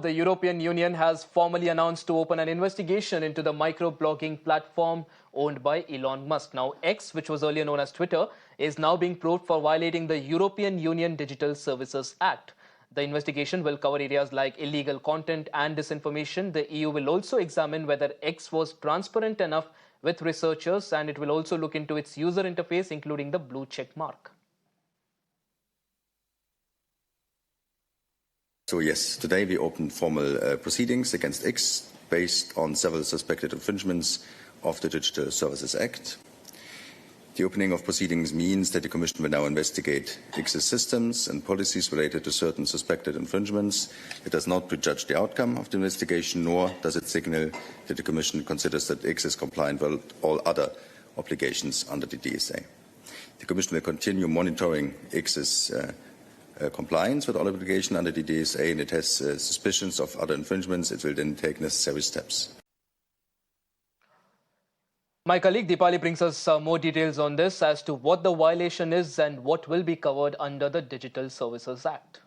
the European Union has formally announced to open an investigation into the microblogging platform owned by Elon Musk. Now, X, which was earlier known as Twitter, is now being probed for violating the European Union Digital Services Act. The investigation will cover areas like illegal content and disinformation. The EU will also examine whether X was transparent enough with researchers, and it will also look into its user interface, including the blue check mark. So yes, today we opened formal proceedings against X based on several suspected infringements of the Digital Services Act. The opening of proceedings means that the Commission will now investigate X's systems and policies related to certain suspected infringements. It does not prejudge the outcome of the investigation, nor does it signal that the Commission considers that X is compliant with all other obligations under the DSA. The Commission will continue monitoring X's compliance with all obligations under the DSA, and it has suspicions of other infringements. It will then take necessary steps. My colleague Deepali brings us more details on this as to what the violation is and what will be covered under the Digital Services Act.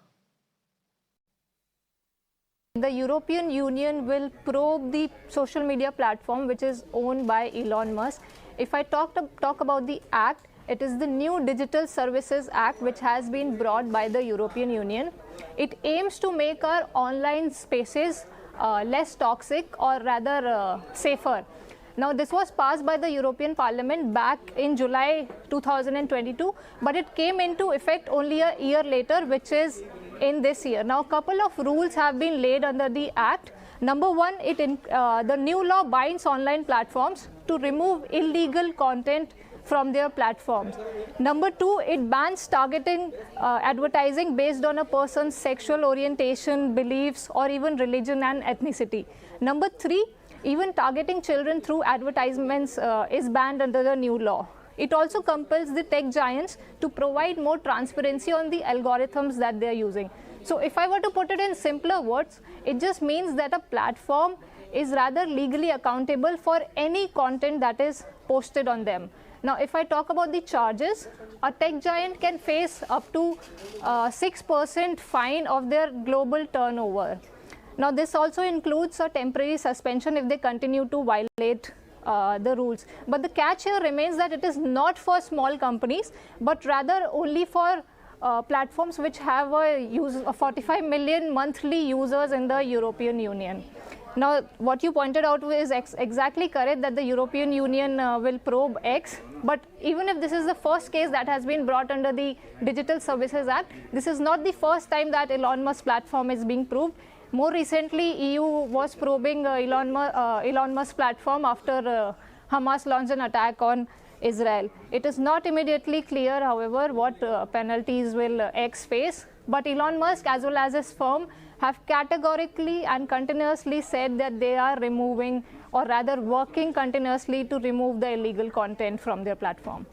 The European Union will probe the social media platform which is owned by Elon Musk. If I talk about the act, it is the new Digital Services Act which has been brought by the European Union. It aims to make our online spaces less toxic, or rather safer. Now, this was passed by the European Parliament back in July 2022, but it came into effect only a year later, which is in this year. Now, a couple of rules have been laid under the Act. Number one, the new law binds online platforms to remove illegal content from their platforms. Number two, it bans targeting advertising based on a person's sexual orientation, beliefs, or even religion and ethnicity. Number three, even targeting children through advertisements is banned under the new law. It also compels the tech giants to provide more transparency on the algorithms that they are using. So if I were to put it in simpler words, it just means that a platform is rather legally accountable for any content that is posted on them. Now, if I talk about the charges, a tech giant can face up to 6% fine of their global turnover. Now, this also includes a temporary suspension if they continue to violate the rules. But the catch here remains that it is not for small companies, but rather only for platforms which have a 45 million monthly users in the European Union. Now, what you pointed out is exactly correct, that the European Union will probe X. But even if this is the first case that has been brought under the Digital Services Act, this is not the first time that Elon Musk platform is being probed. More recently, EU was probing Elon Musk platform after Hamas launched an attack on Israel. It is not immediately clear, however, what penalties will X face. But Elon Musk, as well as his firm, have categorically and continuously said that they are removing, or rather working continuously to remove the illegal content from their platform.